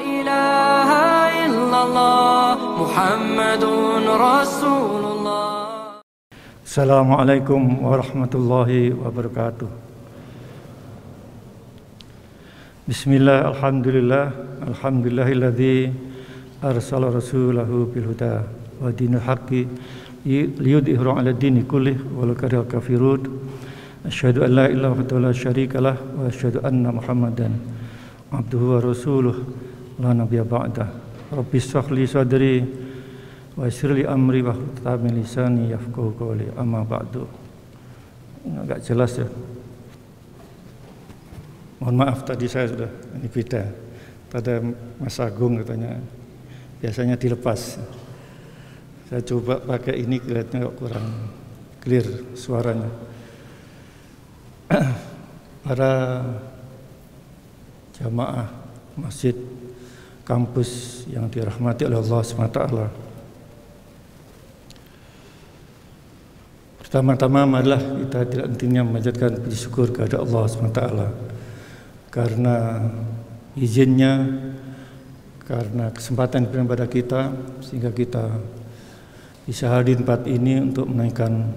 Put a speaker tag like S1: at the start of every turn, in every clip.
S1: إله إلا الله محمد رسول الله.
S2: Assalamualaikum warahmatullahi wabarakatuh. Bismillah, alhamdulillah, alhamdulillahilladzi arsala rasulahu bil huda wa dinil haqqi liyudhhirahu 'ala dini kullih walau karihal kafirun. Asyhadu an la ilaha illallah la syarika lah wa asyhadu anna Muhammadan abduhu wa rasuluh la nabiyya ba'dah. Rabbi shrah li sadri wa yassir li amri wahlul min lisani yafqahu qawli. Amma ba'du. Agak jelas ya. Mohon maaf tadi saya sudah ini beda. Pada Mas Agung katanya biasanya dilepas. Saya coba pakai ini kelihatannya kurang clear suaranya. Para jamaah masjid kampus yang dirahmati oleh Allah SWT. Pertama-tama marilah kita tidak hentinya memanjatkan puji syukur kepada Allah SWT karena izinnya, karena kesempatan yang diberikan pada kita sehingga kita bisa hadir di tempat ini untuk menaikkan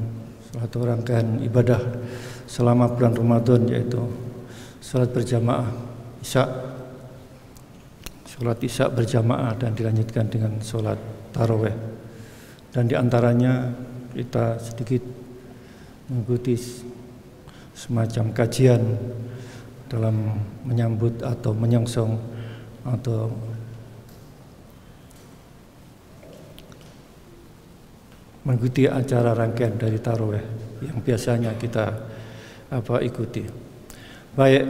S2: suatu rangkaian ibadah selama bulan Ramadan, yaitu salat berjamaah Isya, salat Isya berjamaah dan dilanjutkan dengan salat tarawih. Dan diantaranya kita sedikit mengikuti semacam kajian dalam menyambut atau menyongsong atau mengikuti acara rangkaian dari tarawih yang biasanya kita ikuti. Baik,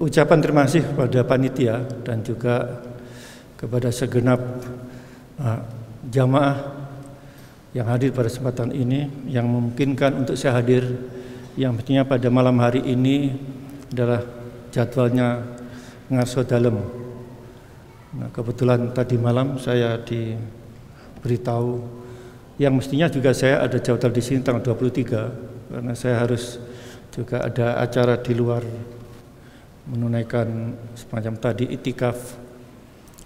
S2: ucapan terima kasih kepada panitia dan juga kepada segenap jamaah yang hadir pada kesempatan ini, yang memungkinkan untuk saya hadir, yang mestinya pada malam hari ini adalah jadwalnya ngaso dalem. Nah, kebetulan tadi malam saya diberitahu yang mestinya juga saya ada jadwal di sini tanggal 23 karena saya harus juga ada acara di luar menunaikan semacam tadi itikaf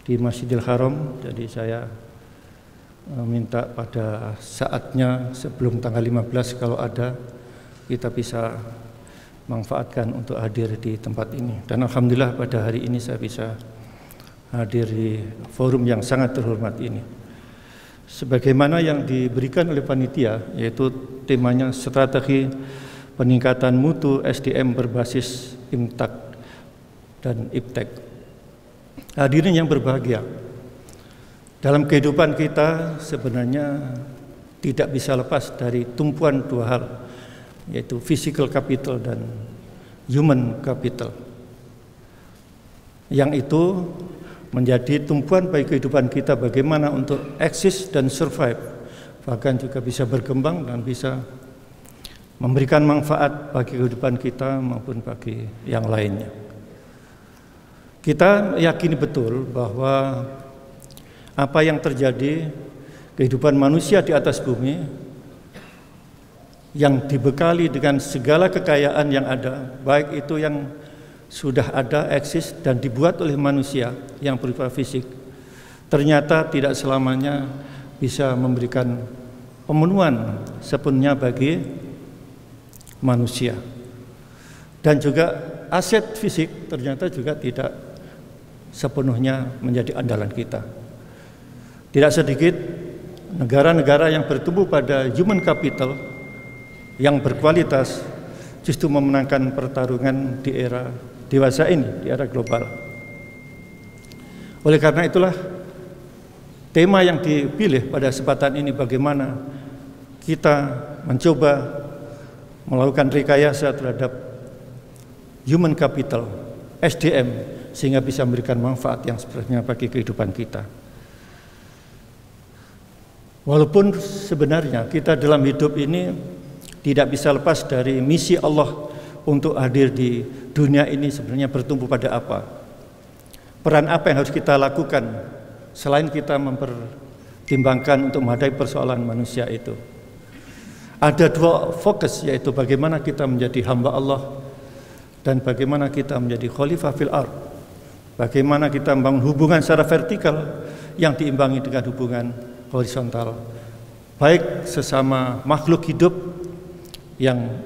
S2: di Masjidil Haram. Jadi saya minta pada saatnya sebelum tanggal 15 kalau ada kita bisa manfaatkan untuk hadir di tempat ini. Dan alhamdulillah pada hari ini saya bisa hadir di forum yang sangat terhormat ini. Sebagaimana yang diberikan oleh panitia, yaitu temanya strategi peningkatan mutu SDM berbasis IMTAK dan IPTEK. Hadirin yang berbahagia, dalam kehidupan kita sebenarnya tidak bisa lepas dari tumpuan dua hal, yaitu physical capital dan human capital. Yang itu menjadi tumpuan bagi kehidupan kita, bagaimana untuk eksis dan survive, bahkan juga bisa berkembang dan bisa memberikan manfaat bagi kehidupan kita maupun bagi yang lainnya. Kita yakini betul bahwa apa yang terjadi kehidupan manusia di atas bumi yang dibekali dengan segala kekayaan yang ada, baik itu yang sudah ada, eksis dan dibuat oleh manusia yang berupa fisik, ternyata tidak selamanya bisa memberikan pemenuhan sepenuhnya bagi manusia. Dan juga aset fisik ternyata juga tidak sepenuhnya menjadi andalan kita. Tidak sedikit negara-negara yang bertumbuh pada human capital yang berkualitas justru memenangkan pertarungan di era dewasa ini, di era global. Oleh karena itulah tema yang dipilih pada kesempatan ini, bagaimana kita mencoba melakukan rekayasa terhadap human capital, SDM, sehingga bisa memberikan manfaat yang sebenarnya bagi kehidupan kita. Walaupun sebenarnya kita dalam hidup ini tidak bisa lepas dari misi Allah untuk hadir di dunia ini, sebenarnya bertumpu pada apa? Peran apa yang harus kita lakukan selain kita mempertimbangkan untuk menghadapi persoalan manusia itu? Ada dua fokus, yaitu bagaimana kita menjadi hamba Allah dan bagaimana kita menjadi khalifah fil ardh, Bagaimana kita membangun hubungan secara vertikal yang diimbangi dengan hubungan horizontal, baik sesama makhluk hidup yang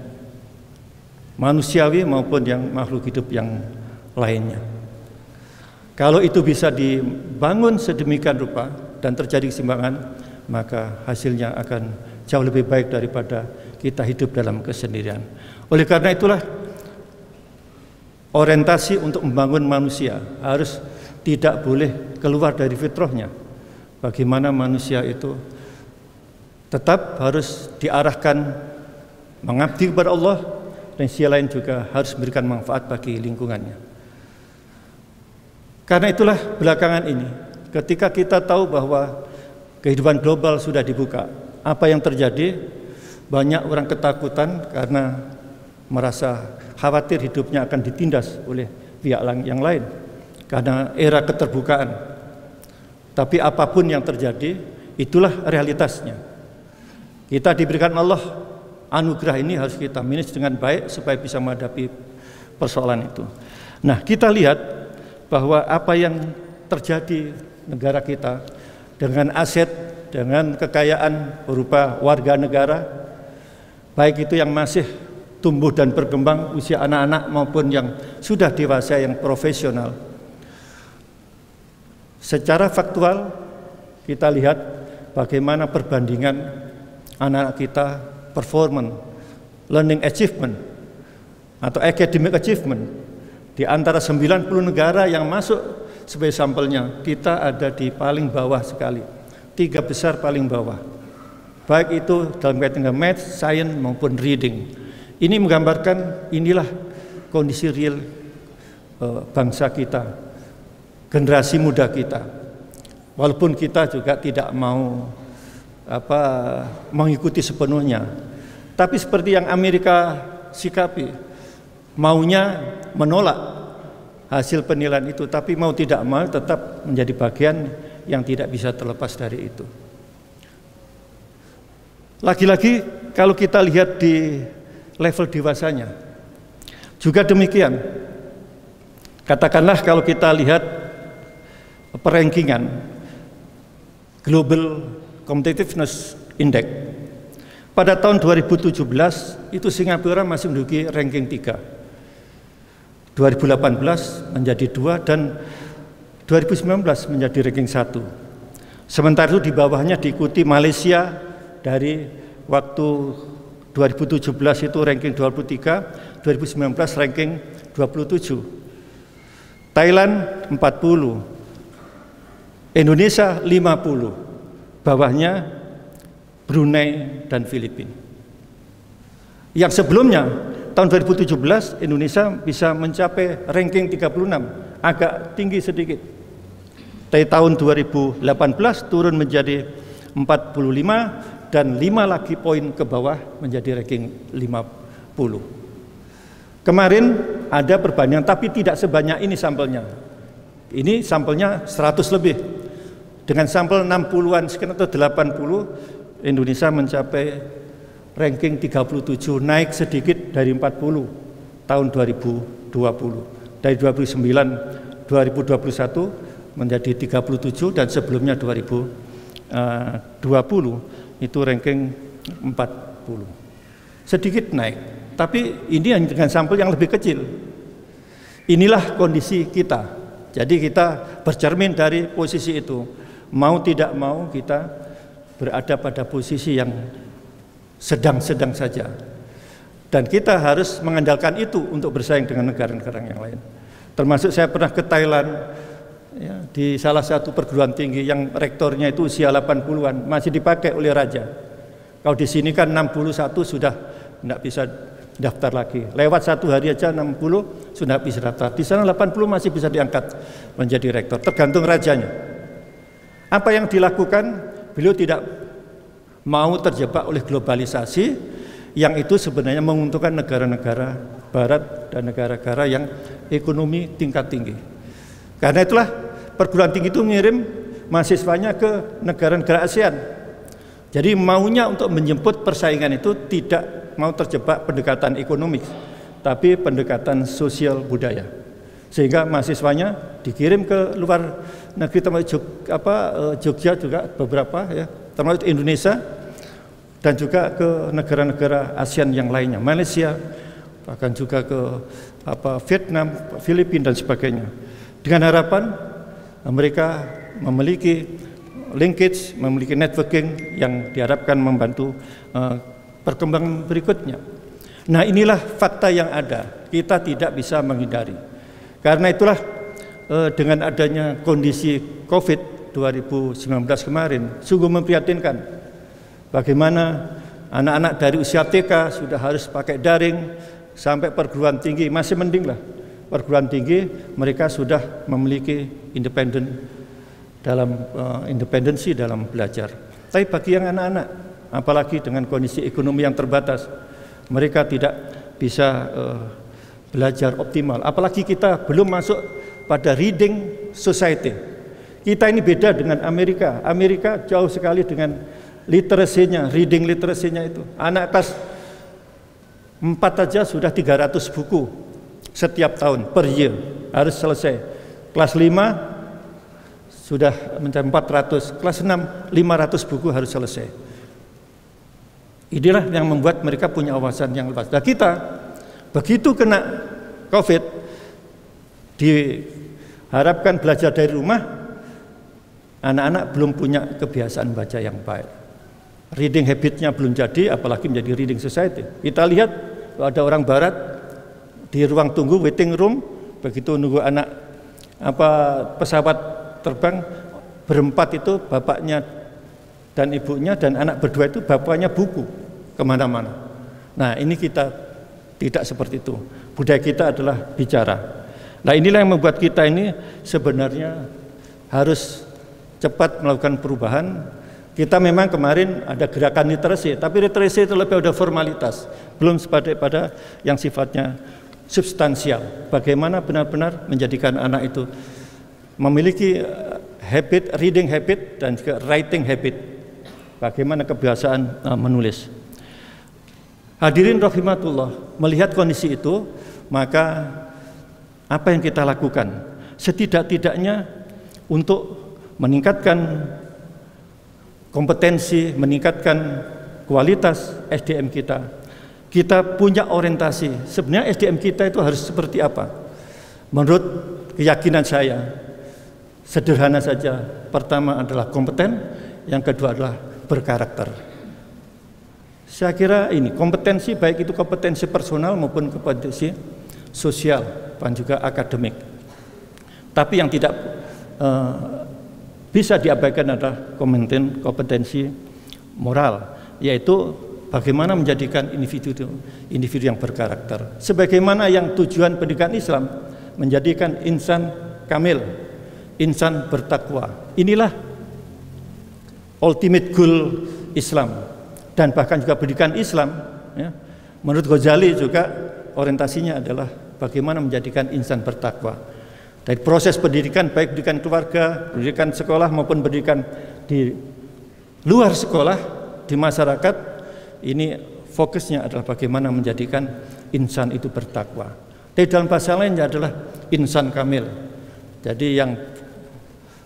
S2: manusiawi maupun yang makhluk hidup yang lainnya. Kalau itu bisa dibangun sedemikian rupa dan terjadi keseimbangan, maka hasilnya akan jauh lebih baik daripada kita hidup dalam kesendirian. Oleh karena itulah orientasi untuk membangun manusia harus tidak boleh keluar dari fitrahnya. Bagaimana manusia itu tetap harus diarahkan mengabdi kepada Allah, dan sisi lain juga harus memberikan manfaat bagi lingkungannya. Karena itulah belakangan ini, ketika kita tahu bahwa kehidupan global sudah dibuka, apa yang terjadi? Banyak orang ketakutan karena merasa khawatir hidupnya akan ditindas oleh pihak yang lain karena era keterbukaan. Tapi apapun yang terjadi, itulah realitasnya. Kita diberikan Allah anugerah ini, harus kita manage dengan baik supaya bisa menghadapi persoalan itu. Nah, kita lihat bahwa apa yang terjadi negara kita dengan aset, dengan kekayaan berupa warga negara, baik itu yang masih tumbuh dan berkembang, usia anak-anak maupun yang sudah dewasa, yang profesional. Secara faktual kita lihat bagaimana perbandingan anak-anak kita performance, learning achievement atau academic achievement di antara 90 negara yang masuk sebagai sampelnya, kita ada di paling bawah sekali, 3 besar paling bawah, baik itu dalam kaitan dengan math, science maupun reading. Ini menggambarkan inilah kondisi real bangsa kita, generasi muda kita. Walaupun kita juga tidak mau mengikuti sepenuhnya, tapi seperti yang Amerika sikapi, maunya menolak hasil penilaian itu, tapi mau tidak mau tetap menjadi bagian yang tidak bisa terlepas dari itu. Lagi-lagi kalau kita lihat di level dewasanya juga demikian. Katakanlah kalau kita lihat perankingan Global Competitiveness Index pada tahun 2017 itu Singapura masih menduduki ranking 3, 2018 menjadi 2, dan 2019 menjadi ranking 1. Sementara itu di bawahnya diikuti Malaysia dari waktu 2017 itu ranking 23, 2019 ranking 27. Thailand 40, Indonesia 50, bawahnya Brunei dan Filipina. Yang sebelumnya tahun 2017 Indonesia bisa mencapai ranking 36, agak tinggi sedikit. Dari tahun 2018 turun menjadi 45 dan 5 lagi poin ke bawah menjadi ranking 50. Kemarin ada perbandingan tapi tidak sebanyak ini sampelnya. Ini sampelnya 100 lebih. Dengan sampel 60-an sekian atau 80, Indonesia mencapai ranking 37, naik sedikit dari 40 tahun 2020. Dari 2021 menjadi 37 dan sebelumnya 2020 itu ranking 40. Sedikit naik, tapi ini dengan sampel yang lebih kecil. Inilah kondisi kita. Jadi kita bercermin dari posisi itu. Mau tidak mau kita berada pada posisi yang sedang-sedang saja. Dan kita harus mengandalkan itu untuk bersaing dengan negara-negara yang lain. Termasuk saya pernah ke Thailand ya, di salah satu perguruan tinggi yang rektornya itu usia 80-an, masih dipakai oleh raja. Kalau di sini kan 61 sudah tidak bisa daftar lagi. Lewat 1 hari aja 60 sudah bisa daftar. Di sana 80 masih bisa diangkat menjadi rektor, tergantung rajanya. Apa yang dilakukan? Beliau tidak mau terjebak oleh globalisasi yang itu sebenarnya menguntungkan negara-negara barat dan negara-negara yang ekonomi tingkat tinggi. Karena itulah perguruan tinggi itu mengirim mahasiswanya ke negara-negara ASEAN. Jadi maunya untuk menjemput persaingan itu tidak mau terjebak pendekatan ekonomi, tapi pendekatan sosial budaya. sehingga mahasiswanya dikirim ke luar negeri, termasuk Jogja juga beberapa ya, termasuk Indonesia dan juga ke negara-negara ASEAN yang lainnya, Malaysia, bahkan juga ke Vietnam, Filipina dan sebagainya, dengan harapan mereka memiliki linkage, memiliki networking yang diharapkan membantu perkembangan berikutnya. Nah, inilah fakta yang ada, kita tidak bisa menghindari. Karena itulah dengan adanya kondisi COVID 2019 kemarin sungguh memprihatinkan. Bagaimana anak-anak dari usia TK sudah harus pakai daring, sampai perguruan tinggi masih mending lah. Perguruan tinggi mereka sudah memiliki independensi dalam belajar. Tapi bagi yang anak-anak, apalagi dengan kondisi ekonomi yang terbatas, mereka tidak bisa belajar optimal. Apalagi kita belum masuk pada reading society. Kita ini beda dengan Amerika. Amerika jauh sekali dengan literasinya, reading literasinya itu. Anak kelas 4 aja sudah 300 buku setiap tahun, per year, harus selesai. Kelas 5 sudah mencapai 400, kelas 6 500 buku harus selesai. Inilah yang membuat mereka punya wawasan yang luas. Nah, kita begitu kena COVID, diharapkan belajar dari rumah, anak-anak belum punya kebiasaan baca yang baik. Reading habitnya belum jadi, apalagi menjadi reading society. Kita lihat ada orang barat di ruang tunggu waiting room, begitu nunggu anak pesawat terbang, berempat itu bapaknya dan ibunya dan anak berdua itu bapaknya buku kemana-mana. Nah, ini kita tidak seperti itu. Budaya kita adalah bicara. Nah, inilah yang membuat kita ini sebenarnya harus cepat melakukan perubahan. Kita memang kemarin ada gerakan literasi, tapi literasi itu lebih pada formalitas, belum pada yang sifatnya substansial. Bagaimana benar-benar menjadikan anak itu memiliki habit, reading habit dan juga writing habit. Bagaimana kebiasaan menulis. Hadirin rahimatullah, melihat kondisi itu, maka apa yang kita lakukan? Setidak-tidaknya untuk meningkatkan kompetensi, meningkatkan kualitas SDM kita. Kita punya orientasi, sebenarnya SDM kita itu harus seperti apa? Menurut keyakinan saya, sederhana saja. Pertama adalah kompeten, yang kedua adalah berkarakter. Saya kira ini kompetensi, baik itu kompetensi personal maupun kompetensi sosial dan juga akademik. Tapi yang tidak bisa diabaikan adalah kompetensi moral, yaitu bagaimana menjadikan individu yang berkarakter. Sebagaimana yang tujuan pendidikan Islam menjadikan insan kamil, insan bertakwa. Inilah ultimate goal Islam. Dan bahkan juga pendidikan Islam, ya, menurut Ghazali juga orientasinya adalah bagaimana menjadikan insan bertakwa. Dari proses pendidikan, baik pendidikan keluarga, pendidikan sekolah maupun pendidikan di luar sekolah, di masyarakat, ini fokusnya adalah bagaimana menjadikan insan itu bertakwa. Tapi dalam bahasa lainnya adalah insan kamil. Jadi yang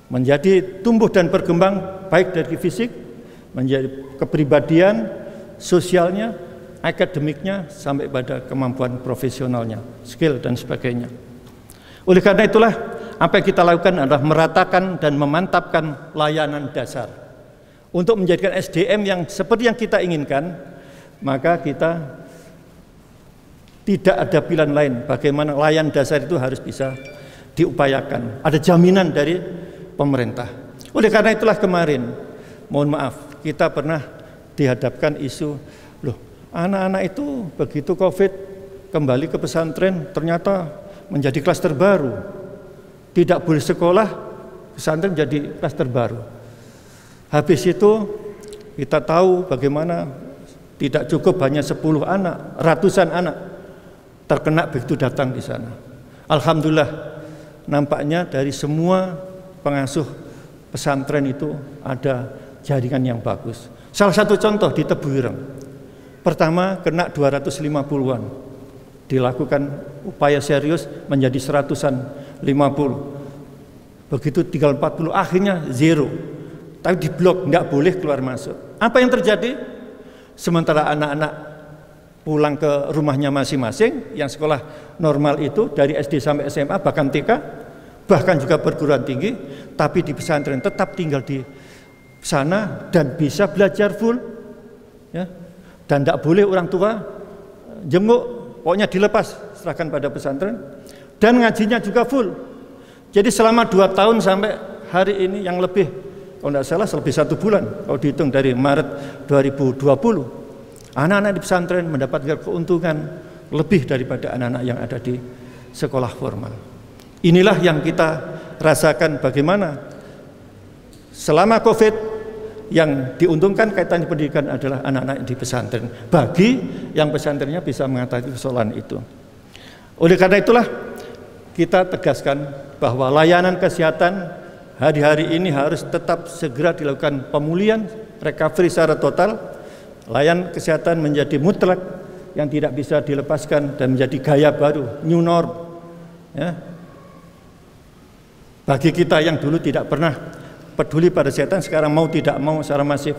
S2: menjadi tumbuh dan berkembang baik dari fisik, menjadi kepribadian, sosialnya, akademiknya, sampai pada kemampuan profesionalnya, skill dan sebagainya. Oleh karena itulah, apa yang kita lakukan adalah meratakan dan memantapkan layanan dasar. Untuk menjadikan SDM yang seperti yang kita inginkan, maka kita tidak ada pilihan lain. Bagaimana layanan dasar itu harus bisa diupayakan. Ada jaminan dari pemerintah. Oleh karena itulah kemarin, mohon maaf, kita pernah dihadapkan isu, loh, anak-anak itu begitu COVID kembali ke pesantren ternyata menjadi klaster baru, tidak boleh sekolah, pesantren jadi klaster baru. Habis itu kita tahu bagaimana tidak cukup hanya 10 anak, ratusan anak terkena begitu datang di sana. Alhamdulillah, nampaknya dari semua pengasuh pesantren itu ada jaringan yang bagus. Salah satu contoh di Tebu Ireng, pertama kena 250-an, dilakukan upaya serius menjadi 150. Begitu tinggal 40 akhirnya zero. Tapi diblok, nggak boleh keluar masuk. Apa yang terjadi? Sementara anak-anak pulang ke rumahnya masing-masing, yang sekolah normal itu dari SD sampai SMA bahkan TK, bahkan juga perguruan tinggi, tapi di pesantren tetap tinggal di sana dan bisa belajar full, ya. Dan tidak boleh orang tua jenguk, pokoknya dilepas, serahkan pada pesantren. Dan ngajinya juga full. Jadi selama 2 tahun sampai hari ini yang lebih, kalau tidak salah lebih 1 bulan, kalau dihitung dari Maret 2020, anak-anak di pesantren mendapatkan keuntungan lebih daripada anak-anak yang ada di sekolah formal. Inilah yang kita rasakan bagaimana selama COVID yang diuntungkan kaitannya pendidikan adalah anak-anak di pesantren, bagi yang pesantrennya bisa mengatasi persoalan itu. Oleh karena itulah kita tegaskan bahwa layanan kesehatan hari-hari ini harus tetap segera dilakukan pemulihan, recovery secara total. Layanan kesehatan menjadi mutlak yang tidak bisa dilepaskan dan menjadi gaya baru, new norm, ya. Bagi kita yang dulu tidak pernah peduli pada kesehatan, sekarang mau tidak mau secara masif.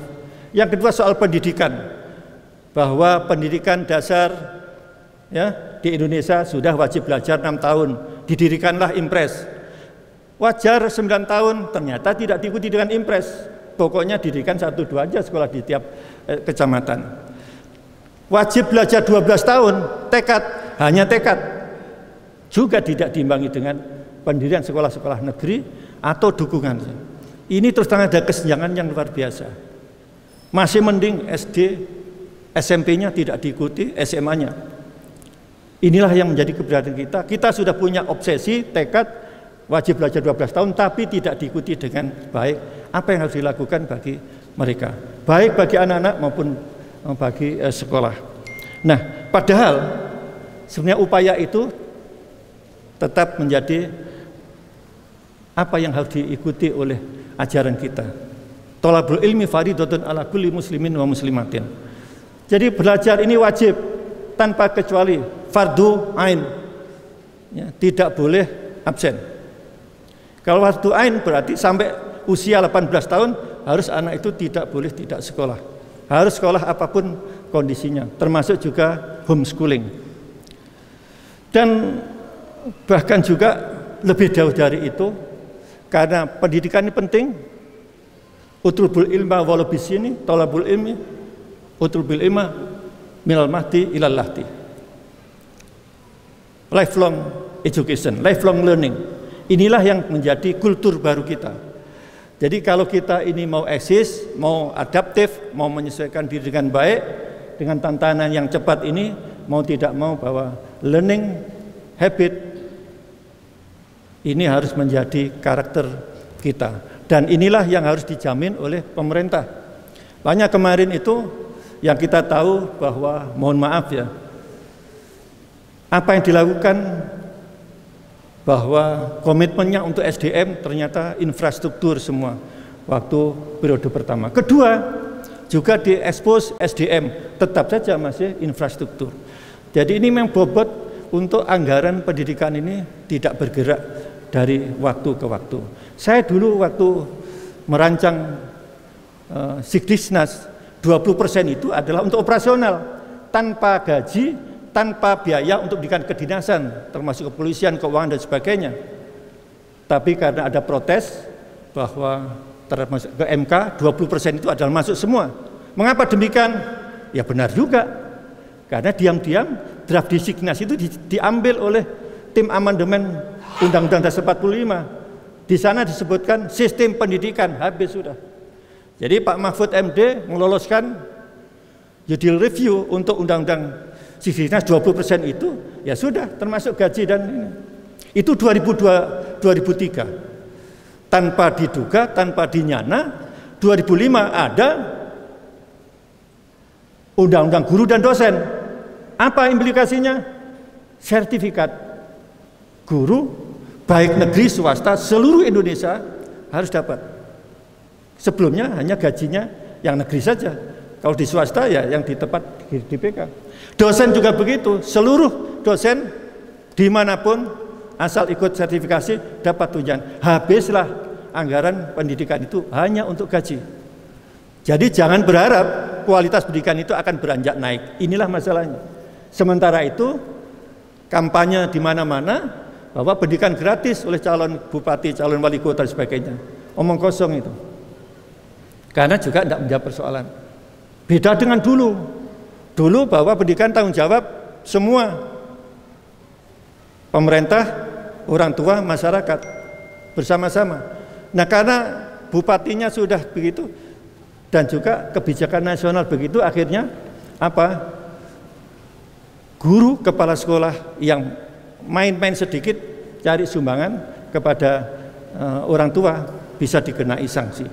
S2: Yang kedua soal pendidikan, bahwa pendidikan dasar, ya, di Indonesia sudah wajib belajar 6 tahun, didirikanlah Impres. Wajar 9 tahun, ternyata tidak diikuti dengan Impres. Pokoknya didirikan 1-2 aja sekolah di tiap kecamatan. Wajib belajar 12 tahun, tekad, hanya tekad. Juga tidak diimbangi dengan pendirian sekolah-sekolah negeri atau dukungan. Ini terus terang ada kesenjangan yang luar biasa. Masih mending SD, SMP-nya tidak diikuti, SMA-nya. Inilah yang menjadi keberatan kita. Kita sudah punya obsesi, tekad, wajib belajar 12 tahun, tapi tidak diikuti dengan baik. Apa yang harus dilakukan bagi mereka, baik bagi anak-anak maupun bagi sekolah. Nah, padahal sebenarnya upaya itu tetap menjadi apa yang harus diikuti oleh ajaran kita. Thalabul ilmi fardhatun ala kulli muslimin wa muslimatin. Jadi belajar ini wajib tanpa kecuali, fardu ain, ya, tidak boleh absen. Kalau fardu ain berarti sampai usia 18 tahun harus anak itu tidak boleh tidak sekolah. Harus sekolah apapun kondisinya, termasuk juga homeschooling. Dan bahkan juga lebih jauh dari itu, karena pendidikan ini penting. Utlubul ilma walau bisini, thalabul ilmi, utlubul ilma minal mahdi ilal lahdi. Lifelong education, lifelong learning. Inilah yang menjadi kultur baru kita. Jadi kalau kita ini mau eksis, mau adaptif, mau menyesuaikan diri dengan baik, dengan tantangan yang cepat ini, mau tidak mau bahwa learning habit ini harus menjadi karakter kita. Dan inilah yang harus dijamin oleh pemerintah. Banyak kemarin itu yang kita tahu bahwa, mohon maaf ya, apa yang dilakukan bahwa komitmennya untuk SDM ternyata infrastruktur semua waktu periode pertama. Kedua, juga diekspos SDM, tetap saja masih infrastruktur. Jadi ini memang bobot untuk anggaran pendidikan ini tidak bergerak dari waktu ke waktu. Saya dulu waktu merancang Sikdisnas, 20% itu adalah untuk operasional, tanpa gaji, tanpa biaya untuk pendidikan kedinasan, termasuk kepolisian, keuangan dan sebagainya. Tapi karena ada protes bahwa termasuk ke MK, 20% itu adalah masuk semua. Mengapa demikian? Ya benar juga, karena diam-diam draft Sikdisnas itu diambil oleh tim amandemen Undang-Undang Dasar 45. Di sana disebutkan sistem pendidikan, habis sudah. Jadi Pak Mahfud MD meloloskan judicial review untuk Undang-Undang Sikdisnas 20% itu, ya sudah termasuk gaji dan ini. Itu 2003. Tanpa diduga, tanpa dinyana, 2005 ada Undang-Undang Guru dan Dosen. Apa implikasinya? Sertifikat guru baik negeri swasta seluruh Indonesia harus dapat. Sebelumnya hanya gajinya yang negeri saja. Kalau di swasta ya yang di tempat di PK. Dosen juga begitu, seluruh dosen dimanapun asal ikut sertifikasi dapat tunjangan. Habislah anggaran pendidikan itu hanya untuk gaji. Jadi jangan berharap kualitas pendidikan itu akan beranjak naik. Inilah masalahnya. Sementara itu kampanye di mana-mana bahwa pendidikan gratis oleh calon bupati, calon wali kota dan sebagainya. Omong kosong itu. Karena juga tidak menjawab persoalan. Beda dengan dulu. Dulu bahwa pendidikan tanggung jawab semua. Pemerintah, orang tua, masyarakat bersama-sama. Nah, karena bupatinya sudah begitu dan juga kebijakan nasional begitu, akhirnya apa? Guru kepala sekolah yang main-main sedikit cari sumbangan kepada orang tua bisa dikenai sanksi.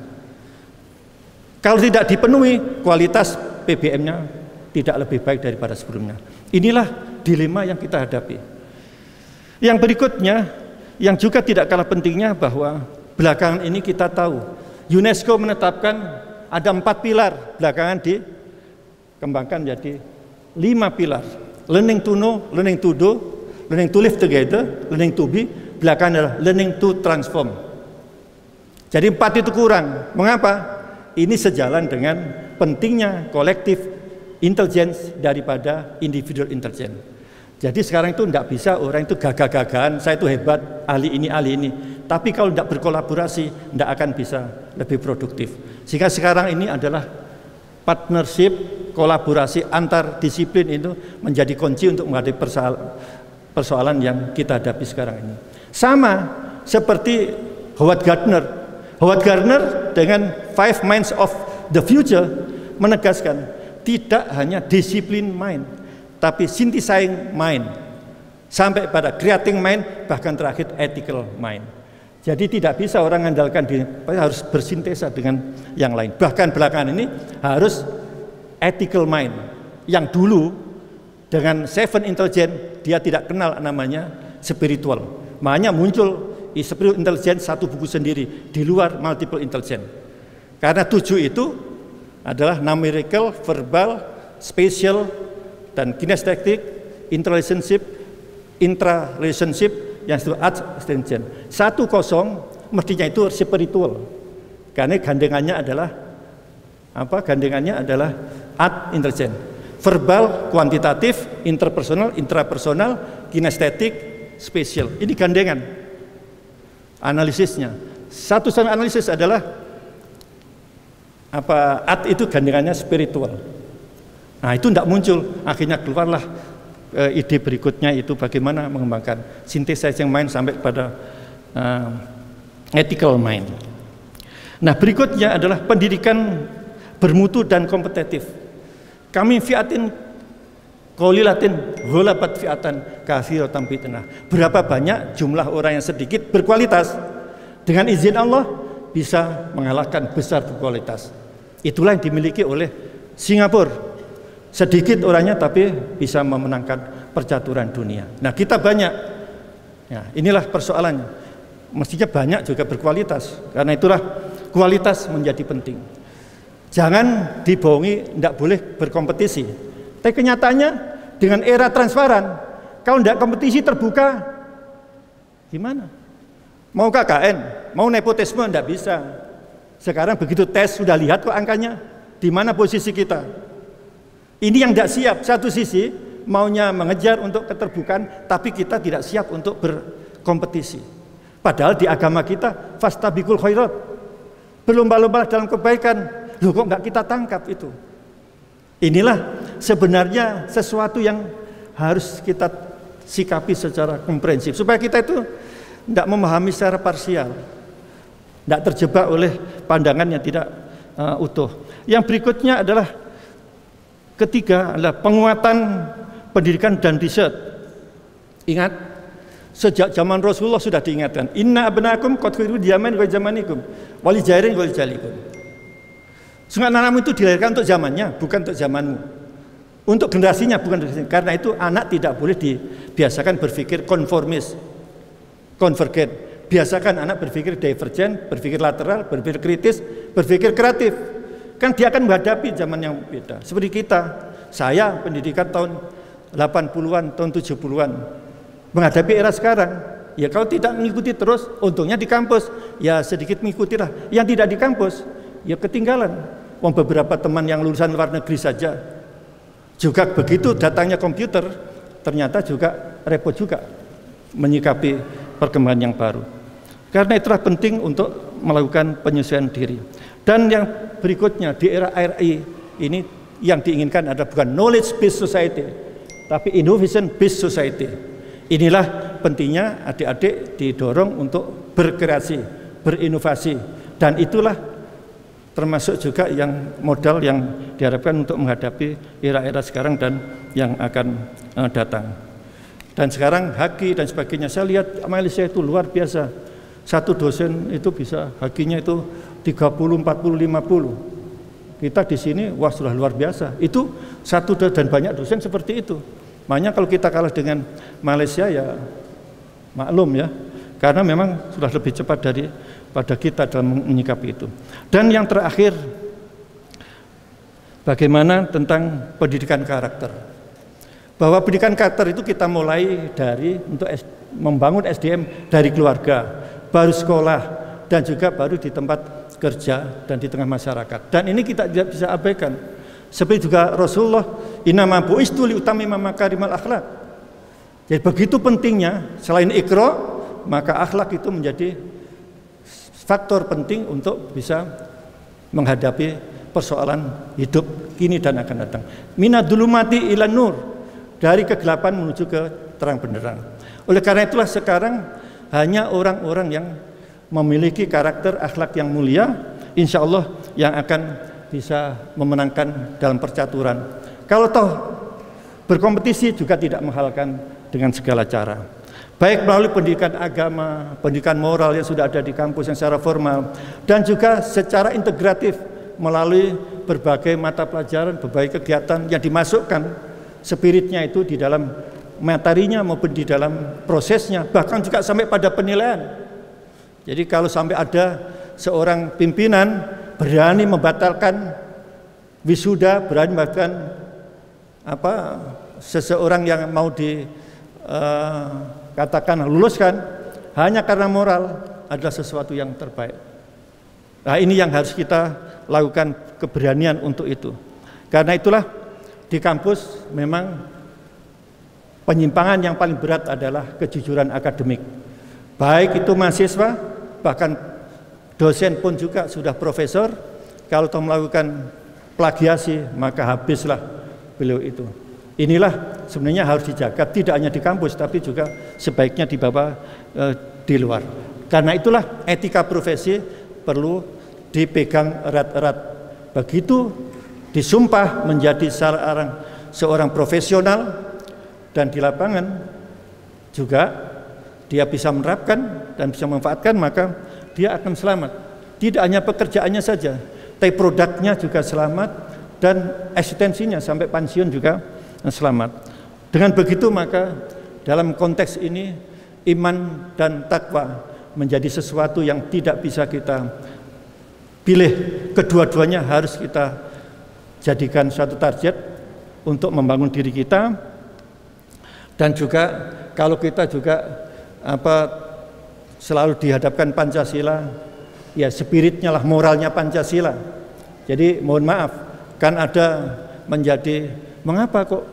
S2: Kalau tidak dipenuhi, kualitas PBM-nya tidak lebih baik daripada sebelumnya. Inilah dilema yang kita hadapi. Yang berikutnya, yang juga tidak kalah pentingnya bahwa belakangan ini kita tahu UNESCO menetapkan ada 4 pilar, belakangan dikembangkan menjadi 5 pilar. Learning to know, learning to do, learning to live together, learning to be, belakangan adalah learning to transform. Jadi 4 itu kurang. Mengapa? Ini sejalan dengan pentingnya kolektif intelligence daripada individual intelligence. Jadi sekarang itu tidak bisa orang itu gagah-gagahan, saya itu hebat, ahli ini, ahli ini. Tapi kalau tidak berkolaborasi, tidak akan bisa lebih produktif. Sehingga sekarang ini adalah partnership, kolaborasi antar disiplin itu menjadi kunci untuk menghadapi persoalan yang kita hadapi sekarang ini. Sama seperti Howard Gardner. Howard Gardner dengan 5 Minds of the Future menegaskan tidak hanya disiplin mind, tapi synthesizing mind, sampai pada creating mind, bahkan terakhir ethical mind. Jadi tidak bisa orang mengandalkan diri, harus bersintesa dengan yang lain. Bahkan belakangan ini harus ethical mind. Yang dulu dengan Seven Intelligence dia tidak kenal namanya spiritual. Makanya muncul Spiritual Intelligence satu buku sendiri di luar Multiple Intelligence. Karena 7 itu adalah numerical, verbal, spatial, dan kinesthetic, intra-relationship, yang itu art extension. 1-0 mestinya itu spiritual. Karena gandengannya adalah apa? Gandengannya adalah art intelligence. Verbal, kuantitatif, interpersonal, intrapersonal, kinestetik, spatial. Ini gandengan analisisnya. Satu analisis adalah apa? Art itu gandengannya spiritual. Nah, itu tidak muncul. Akhirnya keluarlah ide berikutnya itu bagaimana mengembangkan synthesizing mind sampai pada ethical mind. Nah, berikutnya adalah pendidikan bermutu dan kompetitif. Kami fiatin qalilatin ghalabat fiatan katsiratan fitnah. Berapa banyak jumlah orang yang sedikit berkualitas dengan izin Allah bisa mengalahkan besar berkualitas. Itulah yang dimiliki oleh Singapura. Sedikit orangnya tapi bisa memenangkan percaturan dunia. Nah, kita banyak. Ya, inilah persoalannya. Mestinya banyak juga berkualitas. Karena itulah kualitas menjadi penting. Jangan dibohongi, tidak boleh berkompetisi. Tapi kenyataannya dengan era transparan, kalau tidak kompetisi terbuka, gimana? Mau KKN, mau nepotisme, tidak bisa. Sekarang begitu tes sudah lihat kok angkanya, di mana posisi kita. Ini yang tidak siap. Satu sisi maunya mengejar untuk keterbukaan, tapi kita tidak siap untuk berkompetisi. Padahal di agama kita fastabiqul khairat, berlomba-lomba dalam kebaikan. Loh, kok nggak kita tangkap itu? Inilah sebenarnya sesuatu yang harus kita sikapi secara komprehensif supaya kita itu tidak memahami secara parsial, tidak terjebak oleh pandangan yang tidak utuh. Yang berikutnya adalah ketiga adalah penguatan pendidikan dan riset. Ingat, sejak zaman Rasulullah sudah diingatkan, inna abnakum qad khiru zaman wa zamanikum wali jairin wali jalikum. Sungguh anak-anakmu itu dilahirkan untuk zamannya, bukan untuk zamanmu. Untuk generasinya, bukan generasinya. Karena itu anak tidak boleh dibiasakan berpikir konformis, konvergen. Biasakan anak berpikir divergen, berpikir lateral, berpikir kritis, berpikir kreatif. Kan dia akan menghadapi zaman yang beda. Seperti kita, saya pendidikan tahun 80-an, tahun 70-an, menghadapi era sekarang. Ya kalau tidak mengikuti terus, untungnya di kampus, ya sedikit mengikutilah. Yang tidak di kampus, ya ketinggalan. Beberapa teman yang lulusan luar negeri saja, juga begitu datangnya komputer, ternyata juga repot juga menyikapi perkembangan yang baru. Karena itulah penting untuk melakukan penyesuaian diri. Dan yang berikutnya di era RI ini yang diinginkan adalah bukan knowledge based society, tapi innovation based society. Inilah pentingnya adik-adik didorong untuk berkreasi, berinovasi, dan itulah termasuk juga yang modal yang diharapkan untuk menghadapi era-era sekarang dan yang akan datang. Dan sekarang haki dan sebagainya, saya lihat Malaysia itu luar biasa. Satu dosen itu bisa hakinya itu 30, 40, 50. Kita di sini wah sudah luar biasa. Itu satu dan banyak dosen seperti itu. Makanya kalau kita kalah dengan Malaysia ya maklum ya, karena memang sudah lebih cepat daripada kita dalam menyikapi itu. Dan yang terakhir, bagaimana tentang pendidikan karakter. Bahwa pendidikan karakter itu kita mulai dari untuk membangun SDM dari keluarga, baru sekolah, dan juga baru di tempat kerja dan di tengah masyarakat. Dan ini kita tidak bisa abaikan. Seperti juga Rasulullah, innama bu'istu liutammima makarimal akhlak. Jadi begitu pentingnya selain iqra, maka akhlak itu menjadi faktor penting untuk bisa menghadapi persoalan hidup kini dan akan datang. Minadulumati ilan nur, dari kegelapan menuju ke terang benderang. Oleh karena itulah sekarang hanya orang-orang yang memiliki karakter akhlak yang mulia, insya Allah yang akan bisa memenangkan dalam percaturan. Kalau toh berkompetisi juga tidak menghalalkan dengan segala cara. Baik melalui pendidikan agama, pendidikan moral yang sudah ada di kampus yang secara formal, dan juga secara integratif melalui berbagai mata pelajaran, berbagai kegiatan yang dimasukkan spiritnya itu di dalam materinya maupun di dalam prosesnya, bahkan juga sampai pada penilaian. Jadi kalau sampai ada seorang pimpinan berani membatalkan wisuda, berani membatalkan seseorang yang mau katakan luluskan hanya karena moral, adalah sesuatu yang terbaik. Nah, ini yang harus kita lakukan, keberanian untuk itu. Karena itulah di kampus memang penyimpangan yang paling berat adalah kejujuran akademik. Baik itu mahasiswa, bahkan dosen pun juga sudah profesor, kalau toh melakukan plagiasi maka habislah beliau itu. Inilah sebenarnya harus dijaga, tidak hanya di kampus tapi juga sebaiknya dibawa di luar. Karena itulah etika profesi perlu dipegang erat-erat. Begitu disumpah menjadi seorang profesional dan di lapangan juga dia bisa menerapkan dan bisa memanfaatkan, maka dia akan selamat. Tidak hanya pekerjaannya saja, tapi produknya juga selamat dan eksistensinya sampai pensiun juga selamat. Dengan begitu maka dalam konteks ini iman dan takwa menjadi sesuatu yang tidak bisa kita pilih, kedua-duanya harus kita jadikan suatu target untuk membangun diri kita. Dan juga kalau kita juga selalu dihadapkan Pancasila, ya spiritnya lah, moralnya Pancasila. Jadi mohon maaf, kan ada menjadi mengapa kok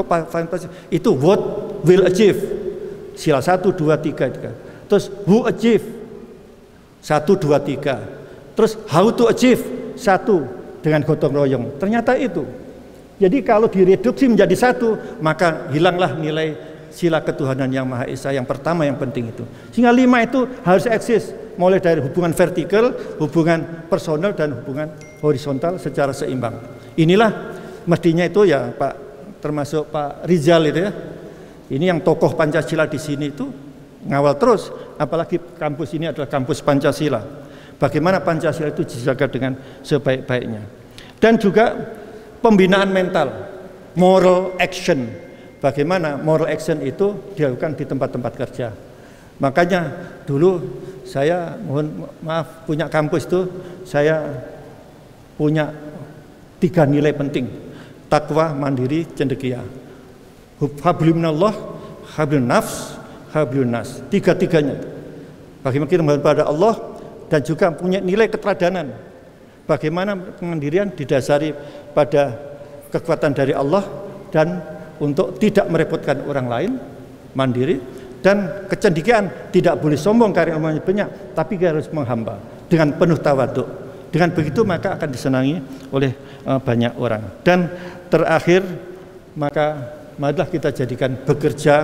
S2: Pancasila itu what will achieve, sila 1, 2, 3, terus who achieve 1, 2, 3, terus how to achieve 1 dengan gotong royong. Ternyata itu. Jadi kalau direduksi menjadi 1, maka hilanglah nilai sila ketuhanan yang Maha Esa yang pertama yang penting itu. Sehingga 5 itu harus eksis, mulai dari hubungan vertikal, hubungan personal dan hubungan horizontal secara seimbang. Inilah mestinya itu ya Pak, termasuk Pak Rizal itu ya. Ini yang tokoh Pancasila di sini itu ngawal terus, apalagi kampus ini adalah kampus Pancasila. Bagaimana Pancasila itu dijaga dengan sebaik-baiknya. Dan juga pembinaan mental, moral action. Bagaimana moral action itu dilakukan di tempat-tempat kerja. Makanya dulu saya mohon maaf punya kampus itu saya punya 3 nilai penting: takwa, mandiri, cendekia. Hablum minallah, hablun nafs, hablun nas. Tiga-tiganya. Bagaimana kita menghadap pada Allah dan juga punya nilai keteladanan. Bagaimana kemandirian didasari pada kekuatan dari Allah dan untuk tidak merepotkan orang lain, mandiri, dan kecendekiaan tidak boleh sombong karena ilmunya banyak, tapi kita harus menghamba dengan penuh tawaduk. Dengan begitu maka akan disenangi oleh banyak orang. Dan terakhir, maka marilah kita jadikan bekerja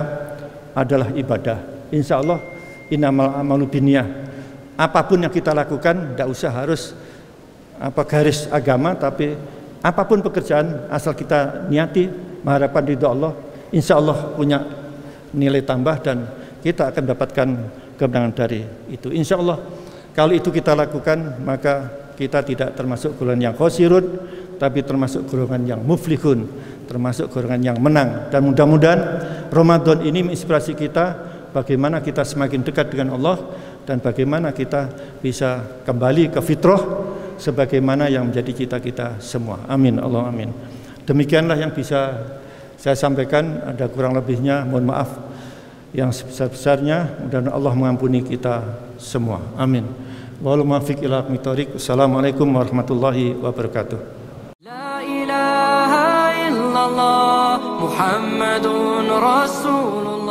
S2: adalah ibadah. Insya Allah innamal a'malu binniyah. Apapun yang kita lakukan tidak usah harus garis agama, tapi apapun pekerjaan asal kita niati mengharapkan ridha Allah, insya Allah punya nilai tambah dan kita akan mendapatkan kemenangan dari itu. Insya Allah kalau itu kita lakukan, maka kita tidak termasuk golongan yang khosirun, tapi termasuk golongan yang muflihun, termasuk golongan yang menang. Dan mudah-mudahan Ramadan ini menginspirasi kita bagaimana kita semakin dekat dengan Allah dan bagaimana kita bisa kembali ke fitrah sebagaimana yang menjadi cita-cita semua. Amin, Allah amin. Demikianlah yang bisa saya sampaikan. Ada kurang lebihnya mohon maaf yang sebesar-besarnya, dan Allah mengampuni kita semua. Amin. Wal muwaffiq ila aqwamit thoriq. Assalamualaikum warahmatullahi wabarakatuh.
S1: La ilaha illallah Muhammadun Rasulullah.